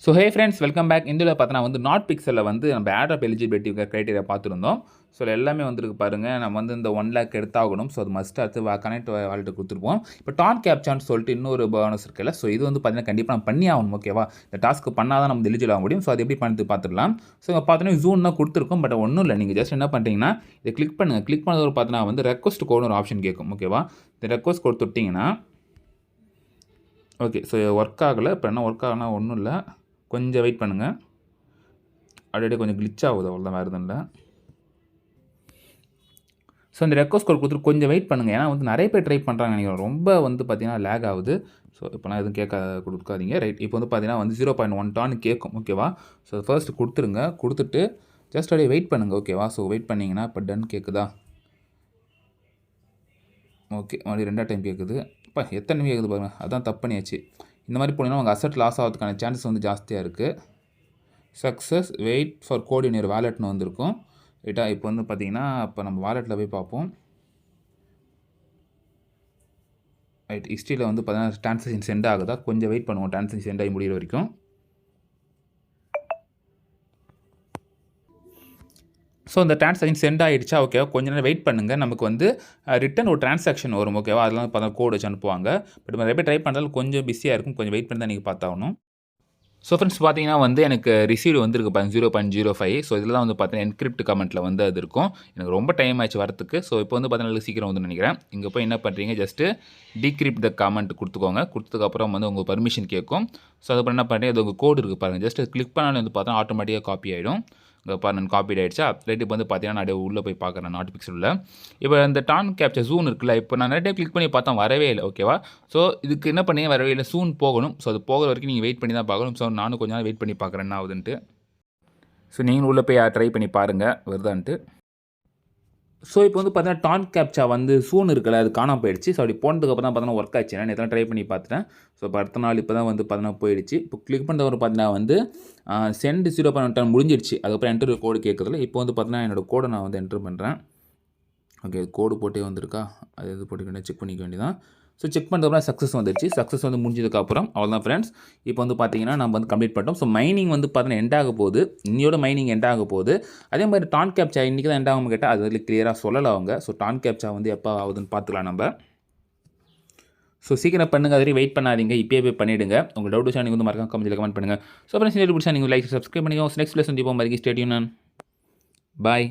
So hey friends welcome back. இதில் பார்த்தீங்கன்னா வந்து நாட் பிக்சலில் வந்து நம்ம ஆட் ஆஃப் எலிஜிபிலிட்டி க்ரைட்டீரியா பார்த்துருந்தோம். ஸோ எல்லாமே வந்துருக்கு பாருங்கள். நம்ம வந்து இந்த 1 லேக் எடுத்தாகணும். ஸோ அது மஸ்ட் அடுத்து கனெக்ட் வாலெட்டு கொடுத்துருப்போம். இப்போ டான் கேப்சான்னு சொல்லிட்டு இன்னொரு போனஸ் இருக்குல்ல. ஸோ இது வந்து பார்த்தீங்கன்னா கண்டிப்பாக நம்ம பண்ணி ஆகணும். ஓகேவா? இந்த டாஸ்க்கு பண்ணால் தான் நம்ம எலிஜிபிள் ஆக முடியும். ஸோ அது எப்படி பண்ணி பார்த்துடலாம். ஸோ இங்கே பார்த்தீங்கன்னா ஜூன் தான் கொடுத்துருக்கோம். பட் ஒன்றும் இல்லை. நீங்கள் ஜஸ்ட் என்ன பண்ணுறீங்கன்னா இதை கிளிக் பண்ணுங்கள். கிளிக் பண்ணது பார்த்தீங்கன்னா வந்து ரெக்வஸ்ட் கோடுன்னு ஒரு ஆப்ஷன் கேட்கும். ஓகேவா? இந்த ரெக்வஸ்ட் கோட் தொட்டிங்கன்னா ஓகே. ஸோ ஒர்க் ஆகலை. இப்போ என்ன ஒர்க் ஆகலாம் ஒன்றும் இல்லை. கொஞ்சம் வெயிட் பண்ணுங்கள். அப்படியே கொஞ்சம் கிளிச் ஆகுது, அவ்வளோதான், வேறு எதுவும் இல்லை. ஸோ இந்த ரெக்வஸ்ட் கோட் கொடுத்துட்டு கொஞ்சம் வெயிட் பண்ணுங்கள். ஏன்னா வந்து நிறைய பேர் ட்ரை பண்ணுறாங்க நினைக்கிறேன். ரொம்ப வந்து பார்த்தீங்கன்னா லேக் ஆகுது. ஸோ இப்போலாம் எதுவும் கொடுக்காதீங்க. ரைட். இப்போ வந்து பார்த்தீங்கன்னா வந்து 0.1 டான் கேட்கும். ஓகேவா? ஸோ ஃபர்ஸ்ட் கொடுத்துருங்க. கொடுத்துட்டு ஜஸ்ட் அப்படியே வெயிட் பண்ணுங்கள். ஓகேவா? ஸோ வெயிட் பண்ணிங்கன்னா இப்போ டன் கேட்குதா? ஓகே. மறுபடியும் 2ஆவது டைம் கேட்குது. இப்போ எத்தனை கேட்குது பாருங்கள். அதான் தப்பு பண்ணியாச்சு. இந்த மாதிரி போனீங்கன்னா உங்கள் அசெட் லாஸ் ஆகிறதுக்கான சான்சஸ் வந்து ஜாஸ்தியாக இருக்குது. Success wait for code in your வாலெட்னு வந்திருக்கும். ரைட்டா? இப்போ வந்து பார்த்தீங்கன்னா இப்போ நம்ம வாலெட்டில் போய் பார்ப்போம். ரைட். ஹிஸ்ட்ரியில் வந்து பார்த்தீங்கன்னா ட்ரான்சாக்ஷன் சென்ட் ஆகுதா? கொஞ்சம் வெயிட் பண்ணுவோம். ட்ரான்சாக்ஷன் சென்ட் ஆகி முடிகிற வரைக்கும். ஸோ இந்த ட்ரான்சாக்ஷன் சென்ட் ஆகிடுச்சா? ஓகேவா? கொஞ்ச நேரம் வெயிட் பண்ணுங்கள். நமக்கு வந்து ரிட்டன் ஒரு ட்ரான்சாக்ஷன் வரும். ஓகேவா? அதெல்லாம் இப்போ கோடு வச்சு அனுப்புவாங்க. பட் நிறைய பேர் ட்ரை பண்ணுறது கொஞ்சம் பிஸியாக இருக்கும். கொஞ்சம் வெயிட் பண்ணி தான் நீங்கள் பார்த்தாகணும். ஸோ ஃப்ரெண்ட்ஸ் பார்த்தீங்கன்னா வந்து எனக்கு ரிசீவ் வந்துருக்கு பாருங்க 0.05. ஸோ இதில் தான் வந்து பார்த்தீங்கன்னா என்கிரிப்ட் கமெண்ட்டில் வந்து அது இருக்கும். எனக்கு ரொம்ப டைம் ஆச்சு வரத்துக்கு. ஸோ இப்போ வந்து பார்த்தீங்கன்னா சீக்கிரம் வந்து நினைக்கிறேன். இங்கே போய் என்ன பண்ணுறீங்க, ஜஸ்ட்டு டீக்ரிப்ட் த கமெண்ட் கொடுத்துக்கோங்க. கொடுத்ததுக்கப்புறம் வந்து உங்கள் பர்மிஷன் கேட்கும். ஸோ அதுக்கப்புறம் என்ன பண்ணுறீங்க, அது உங்கள் கோடு இருக்குது பாருங்கள். ஜஸ்ட் கிளிக் பண்ணாலும் வந்து பார்த்தா ஆட்டோமேட்டிக்காக காப்பி ஆகிடும். இங்கே பாருங்கள் காப்பி ஆகிடுச்சா? ரைட். இப்போ வந்து பார்த்தீங்கன்னா நான் உள்ளே போய் பார்க்குறேன் நாட் பிக்சலில். இப்போ இந்த டான் கேப்சர் ஜூன் இருக்குல்ல, இப்போ நான் நிறைய டைம் கிளிக் பண்ணி பார்த்தா வரவே இல்லை. ஓகேவா? ஸோ இதுக்கு என்ன பண்ணீங்க, வரவே இல்லை. சூன் போகணும். ஸோ அது போகிற வரைக்கும் நீங்கள் வெயிட் பண்ணி தான் பார்க்கணும். ஸோ நானும் கொஞ்சம் நாள் வெயிட் பண்ணி பார்க்குறேன் என்ன ஆகுதுன்ட்டு. ஸோ நீங்களும் உள்ளே போய் ட்ரை பண்ணி பாருங்கள் வருதான்ட்டு. ஸோ இப்போ வந்து பார்த்தீங்கன்னா டான் கேப்சா வந்து சூன் இருக்குல்ல, அது காணாமல் போயிடுச்சு. ஸோ அப்படி போனதுக்கப்புறம் தான் பார்த்தீங்கன்னா ஒர்க் ஆச்சு. நான் எத்தனை ட்ரை பண்ணி பார்த்துட்டேன். ஸோ இப்போ அடுத்த நாள் இப்போ தான் வந்து பார்த்தீங்கன்னா போயிடுச்சு. இப்போ கிளிக் பண்ணுறவரை பார்த்தீங்கன்னா வந்து சென்ட் 0.1 முடிஞ்சிடுச்சு. அதுக்கப்புறம் என்டர் கோடு கேட்குறதுல இப்போ வந்து பார்த்தீங்கன்னா என்னோடய கோடை நான் வந்து என்டர் பண்ணுறேன். ஓகே. கோடு போட்டே வந்திருக்கா? அது எது போட்டு செக் பண்ணிக்க வேண்டியதான். ஸோ செக் பண்ணுறதுலாம் சக்ஸஸ் வந்துடுச்சு. சக்ஸஸ் வந்து முடிஞ்சதுக்கப்புறம் அவ்வளோதான் ஃப்ரெண்ட்ஸ். இப்போ வந்து பார்த்தீங்கன்னா நம்ம வந்து கம்ப்ளீட் பண்ணிட்டோம். ஸோ மைனிங் வந்து பார்த்தீங்கன்னா எண்ட் ஆக போகுது. இன்னையோட மைனிங் எண்ட் ஆக போகுது. அதே மாதிரி டான் கேப்சா இன்றைக்கி தான் எண்ட் ஆகும் கேட்டால் அது வந்து கிளியராக சொல்லலை அவங்க. ஸோ டான் கேப்சா வந்து எப்போ ஆகுதுன்னு பார்த்துக்கலாம் நம்ம. ஸோ சீக்கிரம் பண்ணுங்கள். அது வெயிட் பண்ணாதீங்க. இப்போயே போய் பண்ணிவிடுங்க. உங்கள் டவுட் விஷயம் நீங்கள் வந்து மறக்காம கமெண்ட் பண்ணுங்கள். ஸோ ஃப்ரெண்ட்ஸ், இந்த பிடிச்சா நீங்கள் லைக் சப்ஸ்கிரைப் பண்ணிக்கோங்க. நெக்ஸ்ட் பிளேஸ் வந்து இப்போ மதிக்கு ஸ்டேடியம் நான் பாய்.